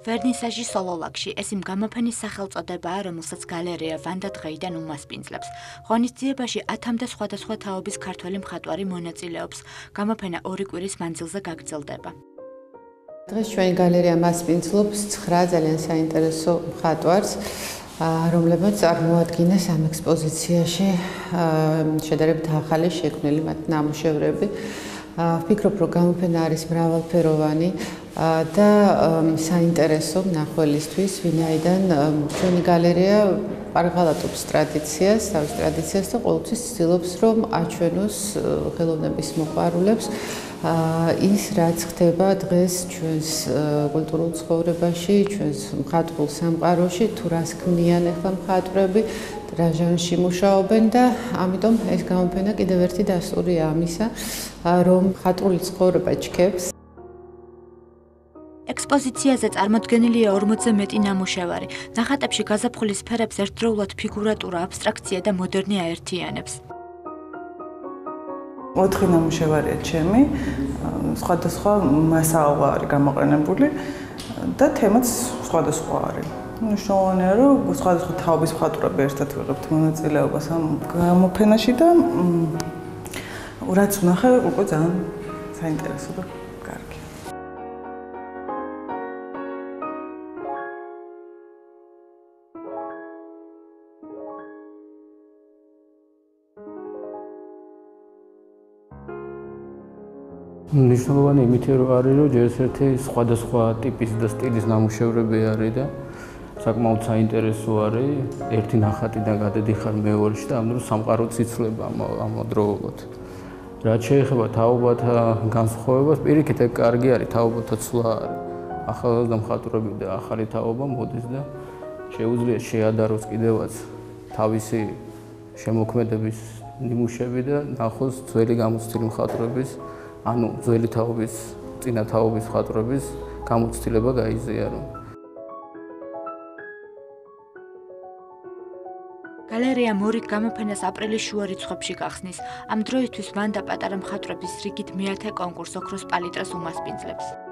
ვერნისაჟი სოლოლაკში ეს იმ გამოფენის სახელწოდებაა, რომელსაც გალერეა ვანდა დღეიდან უმასპინძლებს. ღონისძიებაში 10-მდე სხვადასხვა თაობის ქართველი მხატვარი მონაწილეობს. გამოფენა 2 კვირის მანძილზე გაგრძელდება. დღეს ჩვენი გალერეა მასპინძლობს 9 ძალიან საინტერესო მხატვარს, რომლებმაც წარმოადგინეს ამ ექსპოზიციაში შედარებით ახალი შექმნილი მათ ნამუშევრები. ვფიქრობ, რომ გამოფენა არის მრავალფეროვანი და საინტერესო მნახველისთვის, ვინაიდან ჩვენი გალერეა პარღალატობს ტრადიციას, თავის ტრადიციას და ყოველთვის ცდილობს, რომ აჩვენოს ხელოვნების მოყვარულებს ის, რაც ხდება დღეს ჩვენს კულტურულ ცხოვრებაში, ჩვენს მხატვრულ სამყაროში, თუ რას ქმნიან ახლა მხატვრები, რა ჟანრში მუშაობენ და ამიტომ ეს გამოფენა კიდევ ერთი დასტურია ამისა, რომ მხატვრული ცხოვრება ჩქეფს. ექსპოზიციაზე წარმოდგენილია 40-ზე მეტი ნამუშევარი. ნახატებში გაზაფხულის ფერებს ერთდროულად ფიგურატურა, აბსტრაქცია და მოდერნი აერთიანებს. 4 ნამუშევარია ჩემი, სხვადასხვა მასალა არის გამოყენებული და თემაც სხვადასხვა არის. მნიშვნელოვანია, რომ სხვადასხვა თაობის მხატვრები ერთად ვიღებთ მონაწილეობას ამ გამოფენაში და რაც ვნახე, უკვე ძალიან საინტერესო და კარგი. მნიშვნელოვანი იმითი რომ არის, რომ ჯერ ერთი სხვადასხვა ტიპის და სტილის ნამუშევრები არის და საკმაოდ საინტერესო არის. ერთი ნახატიდან გადადიხარ მეორეში და ამ დროს სამყაროც იცვლება ამავდროულად. რაც შეეხება თაობათა განსხვავებას, პირიქით ეგ კარგი არის, თაობათა ცვლა არის. ახალგაზრდა მხატვრები და ახალი თაობა მოდის და შეუძლია შეადაროს კიდევაც თავისი შემოქმედების ნიმუშები და ნახოს ძველი გამოცდილი მხატვრების, ანუ ძველი თაობის, წინა თაობის მხატვრების გამოცდილება გაიზიარო. გალერეა მორიგ გამოფენას აპრილის შუა რიცხვებში გახსნის. ამ დროისთვის ვანდა პატარა მხატვრების რიგით მე-10 კონკურს ოქროს პალიტრას უმასპინძლებს.